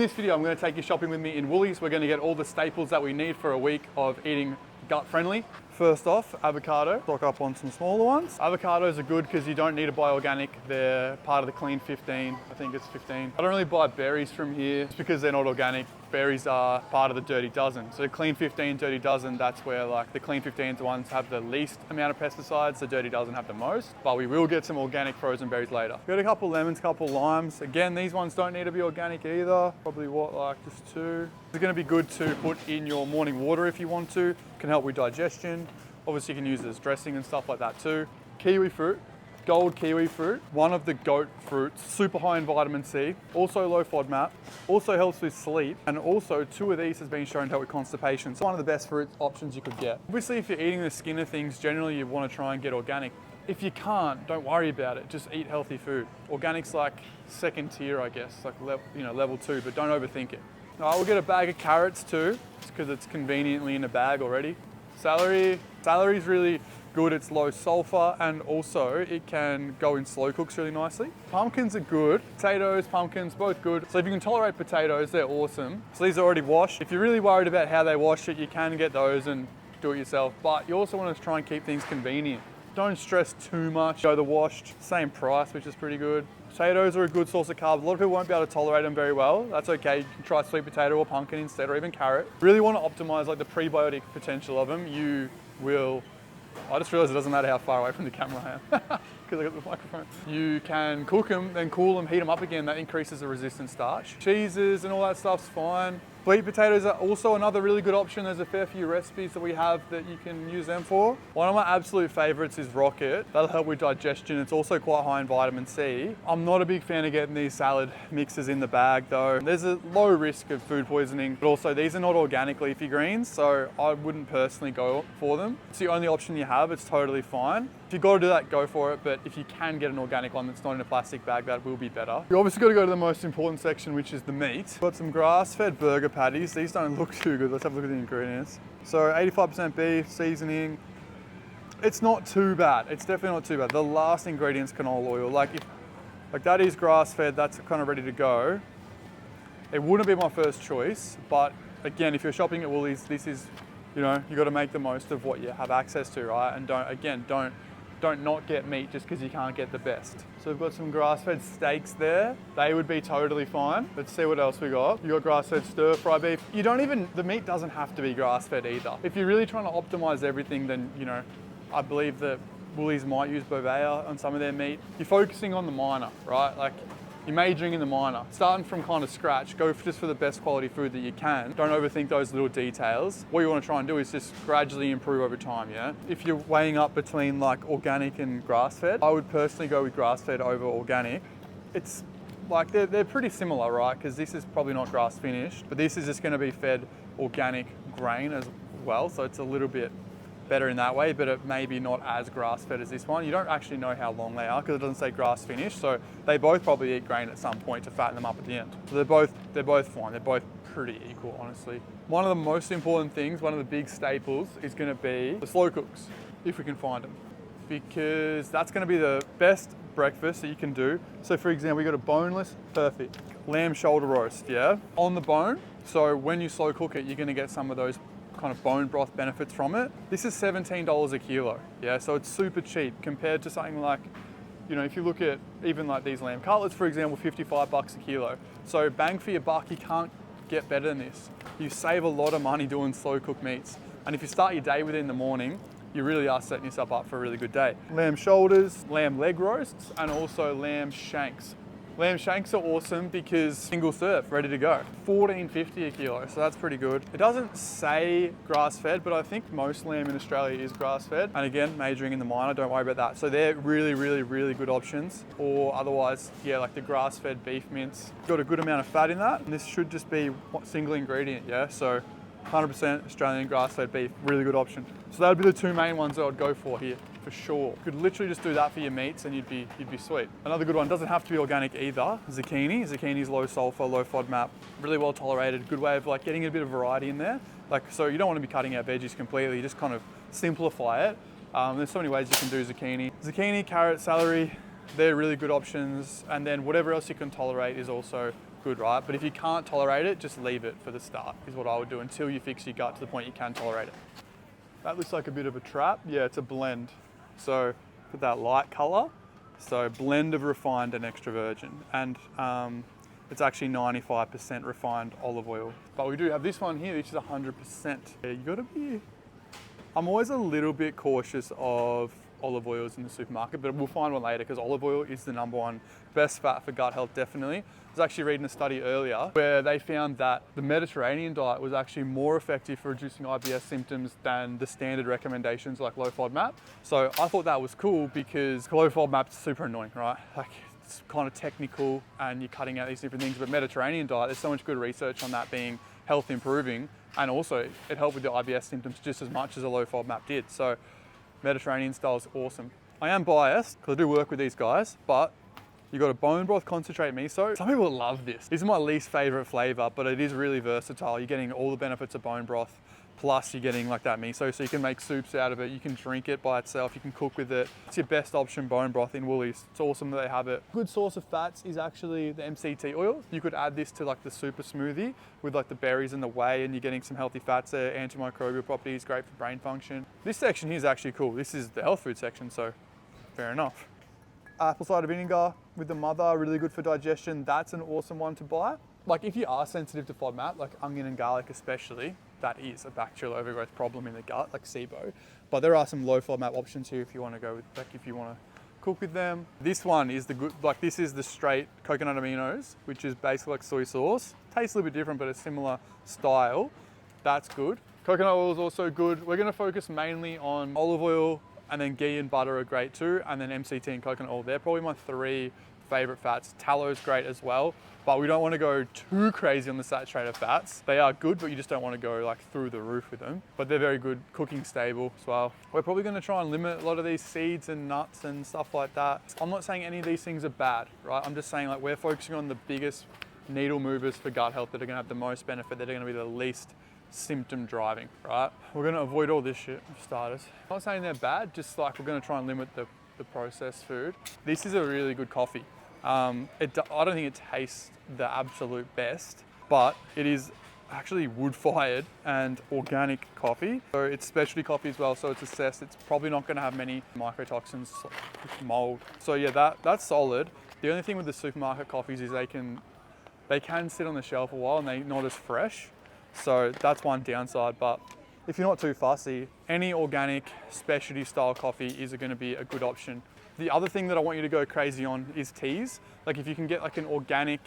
In this video, I'm going to take you shopping with me in Woolies. We're going to get all the staples that we need for a week of eating gut friendly. First off, avocado. Stock up on some smaller ones. Avocados are good because you don't need to buy organic. They're part of the clean 15. I think it's 15. I don't really buy berries from here just because they're not organic. Berries are part of the dirty dozen. So the clean 15, dirty dozen, that's where like the clean 15's ones have the least amount of pesticides. The dirty dozen have the most, but we will get some organic frozen berries later. Got a couple lemons, couple limes. Again, these ones don't need to be organic either. Probably what, like just 2. It's gonna be good to put in your morning water if you want to. Can help with digestion. Obviously you can use it as dressing and stuff like that too. Kiwi fruit. Gold kiwi fruit, one of the goat fruits, super high in vitamin C, also low FODMAP, also helps with sleep, and also 2 of these has been shown to help with constipation. So one of the best fruit options you could get. Obviously, if you're eating the skin of things, generally you want to try and get organic. If you can't, don't worry about it. Just eat healthy food. Organic's like second tier, I guess, like level 2, but don't overthink it. All right, we'll get a bag of carrots too, because it's conveniently in a bag already. Celery's really good, it's low sulfur, and also it can go in slow cooks really nicely. Pumpkins are good. Potatoes, pumpkins, both good. So if you can tolerate potatoes, they're awesome. So these are already washed. If you're really worried about how they wash it, you can get those and do it yourself, but you also want to try and keep things convenient. Don't stress too much. Go the washed, same price, which is pretty good. Potatoes are a good source of carbs. A lot of people won't be able to tolerate them very well. That's okay. You can try sweet potato or pumpkin instead, or even carrot. Really want to optimize like the prebiotic potential of them. You will. I just realized it doesn't matter how far away from the camera I am because I got the microphone. You can cook them, then cool them, heat them up again. That increases the resistant starch. Cheeses and all that stuff's fine. Sweet potatoes are also another really good option. There's a fair few recipes that we have that you can use them for. One of my absolute favorites is rocket. That'll help with digestion. It's also quite high in vitamin C. I'm not a big fan of getting these salad mixes in the bag though. There's a low risk of food poisoning, but also these are not organic leafy greens, so I wouldn't personally go for them. It's the only option you have. It's totally fine. If you've got to do that, go for it. But if you can get an organic one that's not in a plastic bag, that will be better. You obviously got to go to the most important section, which is the meat. Got some grass-fed burger patties. These don't look too good. Let's have a look at the ingredients. So 85% beef, seasoning. It's not too bad. It's definitely not too bad. The last ingredient's canola oil. Like that is grass-fed. That's kind of ready to go. It wouldn't be my first choice, but again, if you're shopping at Woolies, this is, you know, you got to make the most of what you have access to, right? And don't not get meat just because you can't get the best. So we've got some grass-fed steaks there. They would be totally fine. Let's see what else we got. You got grass-fed stir-fry beef. The meat doesn't have to be grass-fed either. If you're really trying to optimize everything, then, you know, I believe that Woolies might use Bovea on some of their meat. You're focusing on the minor, right? Like, you're majoring in the minor. Starting from kind of scratch, go just for the best quality food that you can. Don't overthink those little details. What you want to try and do is just gradually improve over time, yeah? If you're weighing up between like organic and grass-fed, I would personally go with grass-fed over organic. It's like, they're pretty similar, right? Because this is probably not grass finished, but this is just going to be fed organic grain as well. So it's a little bit better in that way, but it may be not as grass-fed as this one. You don't actually know how long they are because it doesn't say grass finished, so they both probably eat grain at some point to fatten them up at the end. So they're both fine. They're both pretty equal, honestly. One of the most important things, one of the big staples, is going to be the slow cooks, if we can find them, because that's going to be the best breakfast that you can do. So for example, we got a boneless, perfect lamb shoulder roast, yeah, on the bone. So when you slow cook it, you're going to get some of those kind of bone broth benefits from it. This is $17 a kilo, yeah, so it's super cheap compared to something like, you know, if you look at even like these lamb cutlets, for example, 55 bucks a kilo. So bang for your buck, you can't get better than this. You save a lot of money doing slow cooked meats, and if you start your day with it in the morning, you really are setting yourself up for a really good day. Lamb shoulders, lamb leg roasts, and also lamb shanks. Lamb shanks are awesome because single serve, ready to go. $14.50 a kilo, so that's pretty good. It doesn't say grass-fed, but I think most lamb in Australia is grass-fed. And again, majoring in the minor, don't worry about that. So they're really, really, really good options. Or otherwise, yeah, like the grass-fed beef mince. Got a good amount of fat in that, and this should just be a single ingredient, yeah? So 100% Australian grass-fed beef, really good option. So that would be the 2 main ones that I'd go for here, for sure. You could literally just do that for your meats and you'd be sweet. Another good one, doesn't have to be organic either, zucchini. Zucchini's low sulfur, low FODMAP, really well tolerated. Good way of like getting a bit of variety in there. Like, so you don't want to be cutting out veggies completely, you just kind of simplify it. There's so many ways you can do zucchini. Zucchini, carrot, celery, they're really good options. And then whatever else you can tolerate is also good, right? But if you can't tolerate it, just leave it for the start, is what I would do until you fix your gut to the point you can tolerate it. That looks like a bit of a trap. Yeah, it's a blend. So put that light color. So blend of refined and extra virgin. And it's actually 95% refined olive oil. But we do have this one here, which is 100%. Yeah, you gotta be, I'm always a little bit cautious of olive oils in the supermarket, but we'll find one later because olive oil is the #1 best fat for gut health, definitely. I was actually reading a study earlier where they found that the Mediterranean diet was actually more effective for reducing IBS symptoms than the standard recommendations like low FODMAP. So I thought that was cool because low FODMAP is super annoying, right? Like it's kind of technical and you're cutting out these different things, but Mediterranean diet, there's so much good research on that being health improving, and also it helped with the IBS symptoms just as much as a low FODMAP did. So Mediterranean style is awesome. I am biased because I do work with these guys, but you got a bone broth concentrate miso. Some people love this. This is my least favorite flavor, but it is really versatile. You're getting all the benefits of bone broth, plus you're getting like that miso, so you can make soups out of it. You can drink it by itself. You can cook with it. It's your best option, bone broth in Woolies. It's awesome that they have it. Good source of fats is actually the MCT oil. You could add this to like the super smoothie with like the berries and the whey, and you're getting some healthy fats there. Antimicrobial properties, great for brain function. This section here is actually cool. This is the health food section, so fair enough. Apple cider vinegar with the mother, really good for digestion. That's an awesome one to buy. Like if you are sensitive to FODMAP, like onion and garlic especially, that is a bacterial overgrowth problem in the gut, like SIBO. But there are some low FODMAP options here if you want to go with, like if you want to cook with them. This one is the good, like this is the straight coconut aminos, which is basically like soy sauce. Tastes a little bit different, but a similar style. That's good. Coconut oil is also good. We're going to focus mainly on olive oil, and then ghee and butter are great too, and then MCT and coconut oil. They're probably my 3 favorite fats. Tallow is great as well, but we don't want to go too crazy on the saturated fats. They are good, but you just don't want to go like through the roof with them. But they're very good, cooking stable as well. We're probably going to try and limit a lot of these seeds and nuts and stuff like that. I'm not saying any of these things are bad, right? I'm just saying like we're focusing on the biggest needle movers for gut health that are going to have the most benefit, that are going to be the least symptom driving, right? We're going to avoid all this shit for starters. I'm not saying they're bad, just like we're going to try and limit the processed food. This is a really good coffee. I don't think it tastes the absolute best, but it is actually wood-fired and organic coffee. So it's specialty coffee as well, so it's assessed. It's probably not going to have many mycotoxins, like mold. So yeah, that's solid. The only thing with the supermarket coffees is they can sit on the shelf a while and they're not as fresh. So that's one downside, but if you're not too fussy, any organic specialty style coffee is going to be a good option. The other thing that I want you to go crazy on is teas. Like if you can get like an organic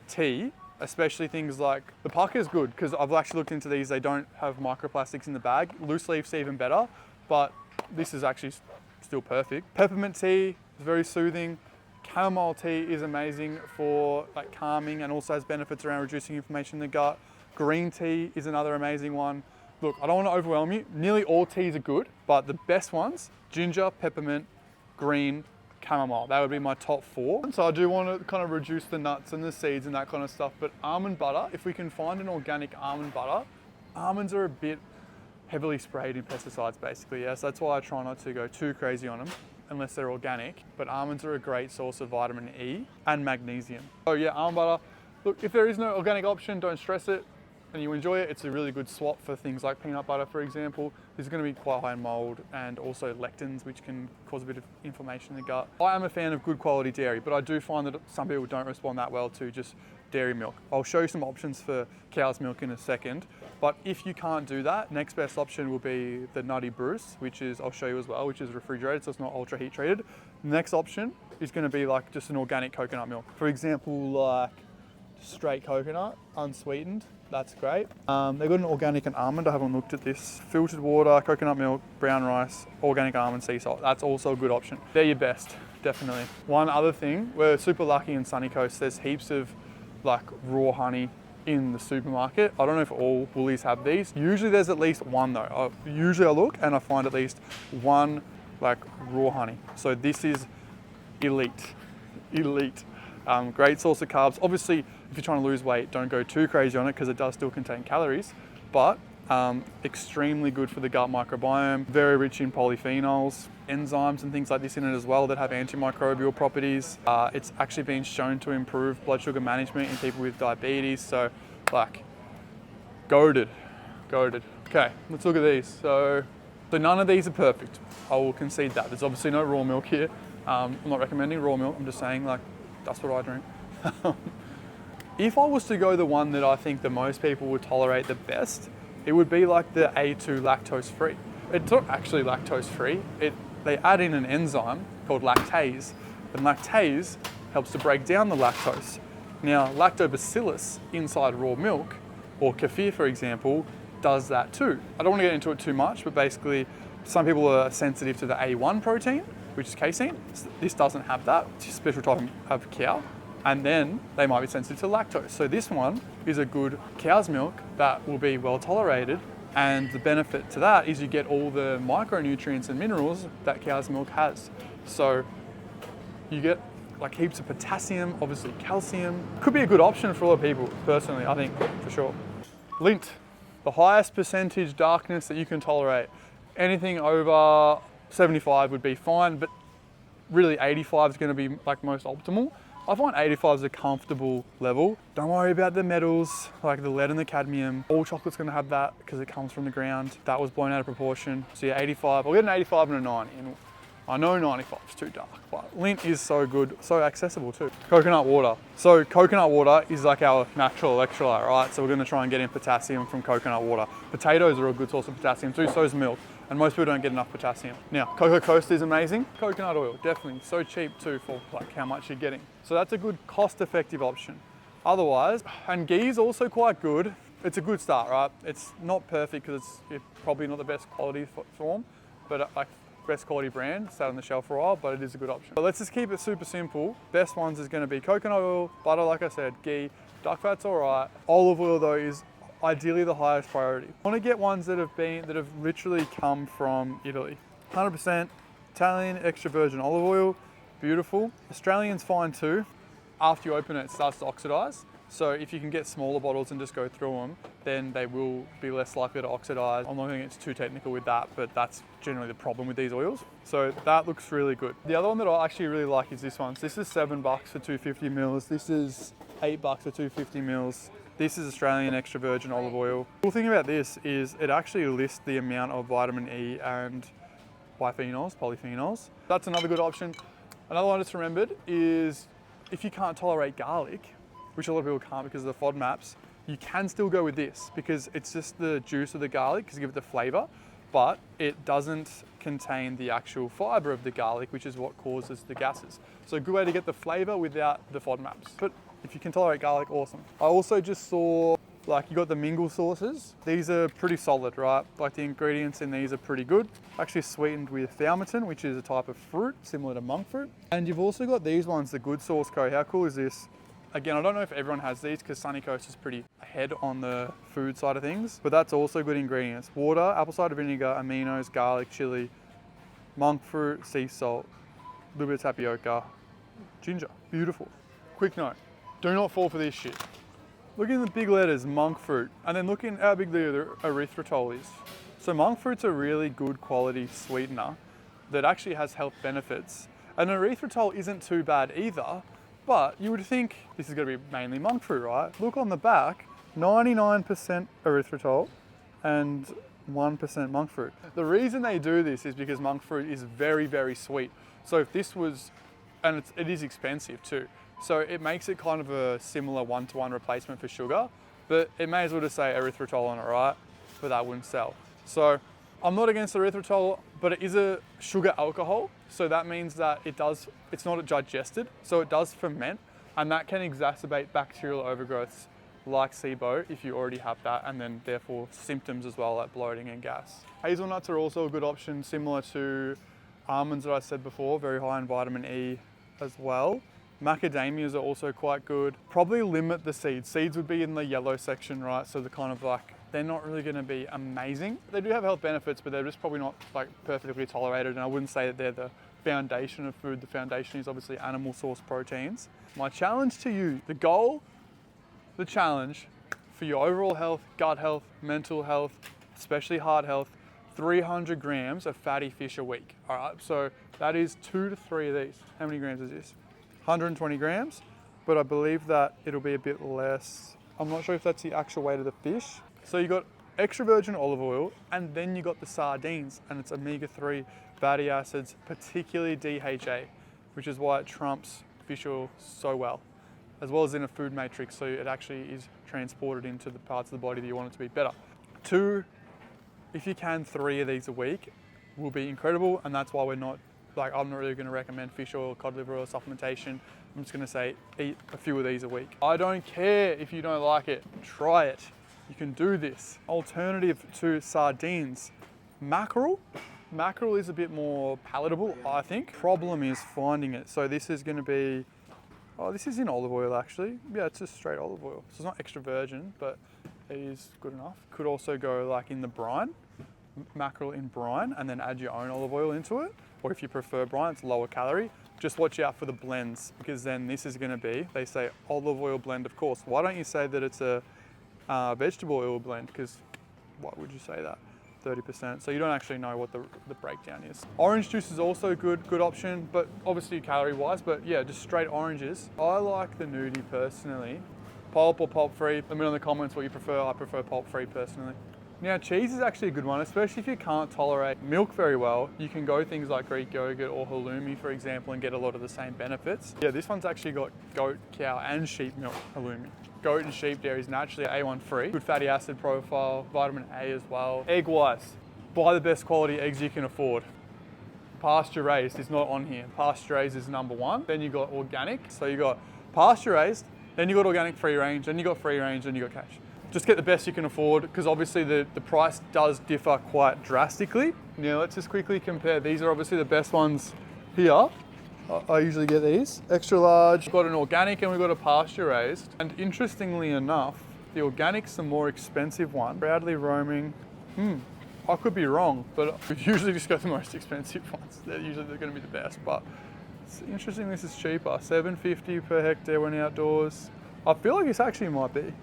tea, especially things like, the pucker is good because I've actually looked into these, they don't have microplastics in the bag. Loose leaf's even better, but this is actually still perfect. Peppermint tea is very soothing. Chamomile tea is amazing for like calming and also has benefits around reducing inflammation in the gut. Green tea is another amazing one. Look, I don't want to overwhelm you. Nearly all teas are good, but the best ones, ginger, peppermint, green, chamomile. That would be my top 4. So I do want to kind of reduce the nuts and the seeds and that kind of stuff, but almond butter, if we can find an organic almond butter, almonds are a bit heavily sprayed in pesticides basically, yeah? So that's why I try not to go too crazy on them unless they're organic, but almonds are a great source of vitamin E and magnesium. Oh yeah, almond butter. Look, if there is no organic option, don't stress it. And you enjoy it, it's a really good swap for things like peanut butter, for example. This is going to be quite high in mold and also lectins, which can cause a bit of inflammation in the gut. I am a fan of good quality dairy, but I do find that some people don't respond that well to just dairy milk. I'll show you some options for cow's milk in a second, but if you can't do that, next best option will be the Nutty Bruce, which is, I'll show you as well, which is refrigerated, so it's not ultra heat treated. Next option is going to be like just an organic coconut milk. For example, like straight coconut, unsweetened. That's great. They've got an organic and almond. I haven't looked at this. Filtered water, coconut milk, brown rice, organic almond, sea salt. That's also a good option. They're your best, definitely. One other thing, we're super lucky in Sunny Coast. There's heaps of like raw honey in the supermarket. I don't know if all Woolies have these. Usually there's at least one though. Usually I look and I find at least one like raw honey. So this is elite. Great source of carbs. Obviously, if you're trying to lose weight, don't go too crazy on it because it does still contain calories, but Extremely good for the gut microbiome, very rich in polyphenols, enzymes and things like this in it as well that have antimicrobial properties. It's actually been shown to improve blood sugar management in people with diabetes, so like, goated. Okay, let's look at these. So none of these are perfect. I will concede that. There's obviously no raw milk here. I'm not recommending raw milk, I'm just saying like, that's what I drink. If I was to go the one that I think the most people would tolerate the best, it would be like the A2 lactose free. It's not actually lactose free. They add in an enzyme called lactase, and lactase helps to break down the lactose. Now, lactobacillus inside raw milk, or kefir for example, does that too. I don't want to get into it too much, but basically some people are sensitive to the A1 protein, which is casein. This doesn't have that, it's a special type of cow. And then they might be sensitive to lactose. So this one is a good cow's milk that will be well tolerated. And the benefit to that is you get all the micronutrients and minerals that cow's milk has. So you get like heaps of potassium, obviously calcium. Could be a good option for a lot of people, personally, I think, for sure. Lint, the highest percentage darkness that you can tolerate. Anything over 75 would be fine, but really 85 is gonna be like most optimal. I find 85 is a comfortable level. Don't worry about the metals, like the lead and the cadmium. All chocolate's gonna have that because it comes from the ground. That was blown out of proportion. So yeah, 85, I'll get an 85 and a 90. And I know 95 is too dark, but lint is so good, so accessible too. Coconut water. So coconut water is like our natural electrolyte, right? So we're gonna try and get in potassium from coconut water. Potatoes are a good source of potassium too, so is milk. And most people don't get enough potassium. Now, Cocoa Coast is amazing. Coconut oil, definitely. So cheap too for like how much you're getting. So that's a good cost-effective option. Otherwise, and ghee is also quite good. It's a good start, right? It's not perfect because it's probably not the best quality form, but like best quality brand, sat on the shelf for a while, but it is a good option. But let's just keep it super simple. Best ones is gonna be coconut oil, butter, like I said, ghee, duck fat's all right. Olive oil though is ideally the highest priority. I want to get ones that have literally come from Italy. 100% Italian extra virgin olive oil, beautiful. Australian's fine too. After you open it, it starts to oxidize. So if you can get smaller bottles and just go through them, then they will be less likely to oxidize. I'm not going to get too technical with that, but that's generally the problem with these oils. So that looks really good. The other one that I actually really like is this one. So this is $7 for 250 mils. This is $8 for 250 mils. This is Australian extra virgin olive oil. The cool thing about this is it actually lists the amount of vitamin E and polyphenols. That's another good option. Another one I just remembered is if you can't tolerate garlic, which a lot of people can't because of the FODMAPs, you can still go with this because it's just the juice of the garlic because you give it the flavor, but it doesn't contain the actual fiber of the garlic, which is what causes the gases. So a good way to get the flavor without the FODMAPs. But if you can tolerate garlic, awesome. I also just saw, like you got the mingle sauces. These are pretty solid, right? Like the ingredients in these are pretty good. Actually sweetened with thalmatin, which is a type of fruit, similar to monk fruit. And you've also got these ones, the Good Sauce Co. How cool is this? Again, I don't know if everyone has these because Sunny Coast is pretty ahead on the food side of things, but that's also good ingredients. Water, apple cider vinegar, aminos, garlic, chili, monk fruit, sea salt, a little bit of tapioca, ginger. Beautiful. Quick note. Do not fall for this shit. Look in the big letters, monk fruit, and then look in how big the erythritol is. So monk fruit's a really good quality sweetener that actually has health benefits. And erythritol isn't too bad either, but you would think this is gonna be mainly monk fruit, right? Look on the back, 99% erythritol and 1% monk fruit. The reason they do this is because monk fruit is very, very sweet. So if this was, and it is expensive too. So it makes it kind of a similar one-to-one replacement for sugar, but it may as well just say erythritol on it, right? But that wouldn't sell. So I'm not against erythritol, but it is a sugar alcohol. So that means that it's not digested, so it does ferment, and that can exacerbate bacterial overgrowths like SIBO if you already have that, and then therefore symptoms as well like bloating and gas. Hazelnuts are also a good option, similar to almonds that I said before, very high in vitamin E as well. Macadamias are also quite good. Probably limit the seeds. Seeds would be in the yellow section, right? So they're kind of like, they're not really gonna be amazing. They do have health benefits, but they're just probably not like perfectly tolerated. And I wouldn't say that they're the foundation of food. The foundation is obviously animal source proteins. My challenge to you, the goal, the challenge for your overall health, gut health, mental health, especially heart health, 300 grams of fatty fish a week. All right, so that is 2 to 3 of these. How many grams is this? 120 grams, but I believe that it'll be a bit less. I'm not sure if that's the actual weight of the fish. So you got extra virgin olive oil, and then you got the sardines, and it's omega-3 fatty acids, particularly DHA, which is why it trumps fish oil so well, as well as in a food matrix, so it actually is transported into the parts of the body that you want it to be better. 2, if you can, 3 of these a week will be incredible, and that's why I'm not really going to recommend fish oil, cod liver oil supplementation. I'm just going to say eat a few of these a week. I don't care if you don't like it, try it. You can do this. Alternative to sardines, mackerel. Mackerel is a bit more palatable, I think. Problem is finding it. So this is going to be, this is in olive oil actually. Yeah, it's just straight olive oil. So it's not extra virgin, but it is good enough. Could also go like in the brine, mackerel in brine, and then add your own olive oil into it. Or if you prefer brine, it's lower calorie. Just watch out for the blends, because then this is going to be, they say olive oil blend, of course. Why don't you say that it's a vegetable oil blend? Because why would you say that? 30%. So you don't actually know what the breakdown is. Orange juice is also a good option, but obviously calorie wise, but yeah, just straight oranges. I like the nudie personally. Pulp or pulp free. Let me know in the comments what you prefer. I prefer pulp free personally. Now cheese is actually a good one, especially if you can't tolerate milk very well. You can go things like Greek yogurt or halloumi, for example, and get a lot of the same benefits. Yeah, this one's actually got goat, cow, and sheep milk halloumi. Goat and sheep dairy is naturally A1 free. Good fatty acid profile, vitamin A as well. Egg wise, buy the best quality eggs you can afford. Pasture raised is not on here. Pasture raised is number 1. Then you got organic. So you got pasture raised, then you got organic free range, then you got free range, then you got cash. Just get the best you can afford, because obviously the price does differ quite drastically. Now let's just quickly compare. These are obviously the best ones here. I usually get these. Extra large. We've got an organic and we've got a pasture raised. And interestingly enough, the organic's the more expensive one. Proudly roaming. I could be wrong, but we usually just go the most expensive ones. They're usually going to be the best, but it's interesting this is cheaper. $7.50 per hectare when outdoors. I feel like this actually might be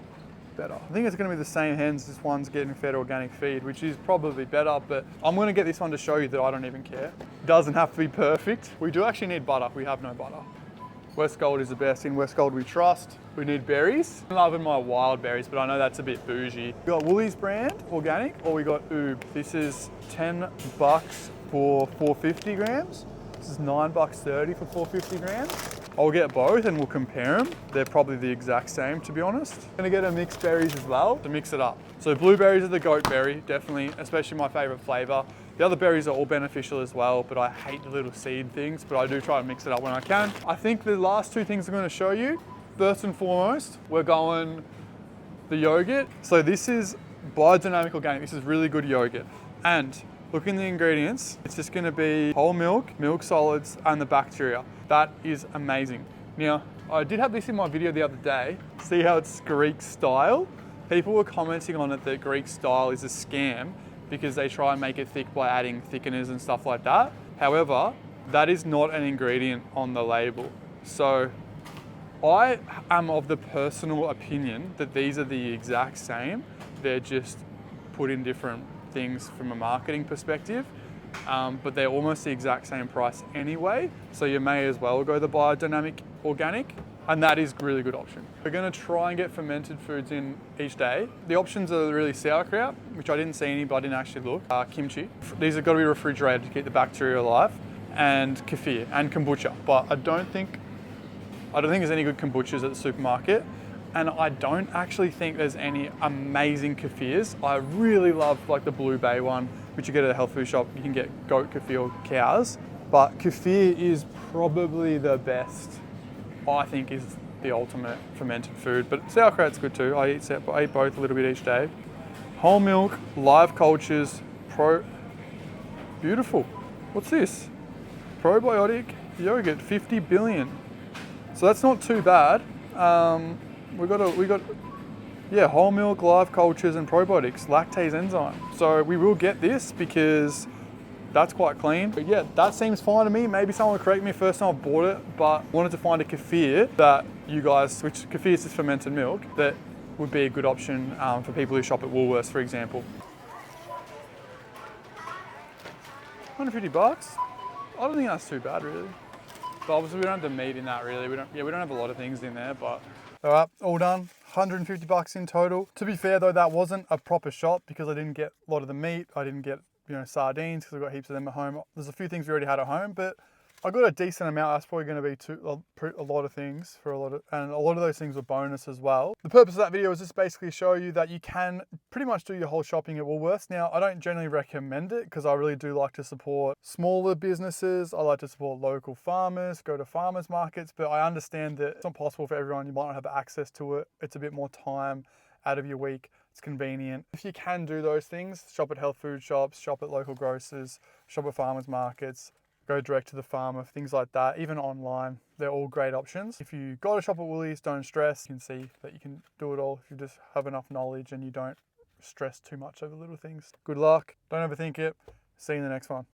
better. I think it's going to be the same hens. This one's getting fed organic feed, which is probably better, but I'm going to get this one to show you that I don't even care. It doesn't have to be perfect. We do actually need butter. We have no butter. West Gold is the best. In West Gold we trust. We need berries. I'm loving my wild berries, but I know that's a bit bougie. We got Woolies brand organic, or we got Oob. This is $10 for 450 grams. This is $9.30 for 450 grams. I'll get both and we'll compare them. They're probably the exact same, to be honest. I'm gonna get a mixed berries as well to mix it up. So blueberries are the goat berry, definitely, especially my favorite flavor. The other berries are all beneficial as well, but I hate the little seed things, but I do try to mix it up when I can. I think the last 2 things I'm gonna show you, first and foremost, we're going the yogurt. So this is biodynamic organic. This is really good yogurt. And look in the ingredients, it's just gonna be whole milk, milk solids, and the bacteria. That is amazing. Now, I did have this in my video the other day. See how it's Greek style? People were commenting on it that Greek style is a scam because they try and make it thick by adding thickeners and stuff like that. However, that is not an ingredient on the label. So I am of the personal opinion that these are the exact same. They're just put in different things from a marketing perspective, but they're almost the exact same price anyway. So you may as well go the biodynamic organic, and that is a really good option. We're gonna try and get fermented foods in each day. The options are really sauerkraut, which I didn't see any, but I didn't actually look. Kimchi. These have got to be refrigerated to keep the bacteria alive, and kefir and kombucha. But I don't think there's any good kombuchas at the supermarket. And I don't actually think there's any amazing kefirs. I really love like the Blue Bay one, which you get at a health food shop. You can get goat kefir or cows, but kefir is probably the best. I think is the ultimate fermented food, but sauerkraut's good too. I eat both a little bit each day. Whole milk, live cultures, beautiful. What's this? Probiotic yogurt, 50 billion. So that's not too bad. We got whole milk, live cultures, and probiotics, lactase enzyme. So we will get this because that's quite clean. But yeah, that seems fine to me. Maybe someone will correct me first time I bought it, but wanted to find a kefir that you guys, which kefir is just fermented milk, that would be a good option for people who shop at Woolworths, for example. $150. I don't think that's too bad, really. But obviously we don't have the meat in that, really. We don't have a lot of things in there, but. All right, all done. $150 in total. To be fair though, that wasn't a proper shop because I didn't get a lot of the meat. I didn't get, sardines because I've got heaps of them at home. There's a few things we already had at home, but I got a decent amount. That's probably going to be a lot of things and a lot of those things were bonus as well. The purpose of that video is just basically show you that you can pretty much do your whole shopping at Woolworths. Now, I don't generally recommend it because I really do like to support smaller businesses. I like to support local farmers, go to farmers markets, but I understand that it's not possible for everyone. You might not have access to it. It's a bit more time out of your week. It's convenient. If you can do those things, shop at health food shops, shop at local grocers, shop at farmers markets, go direct to the farmer, things like that, even online, they're all great options. If you got to shop at Woolies, don't stress. You can see that you can do it all if you just have enough knowledge and you don't stress too much over little things. Good luck, don't overthink it. See you in the next one.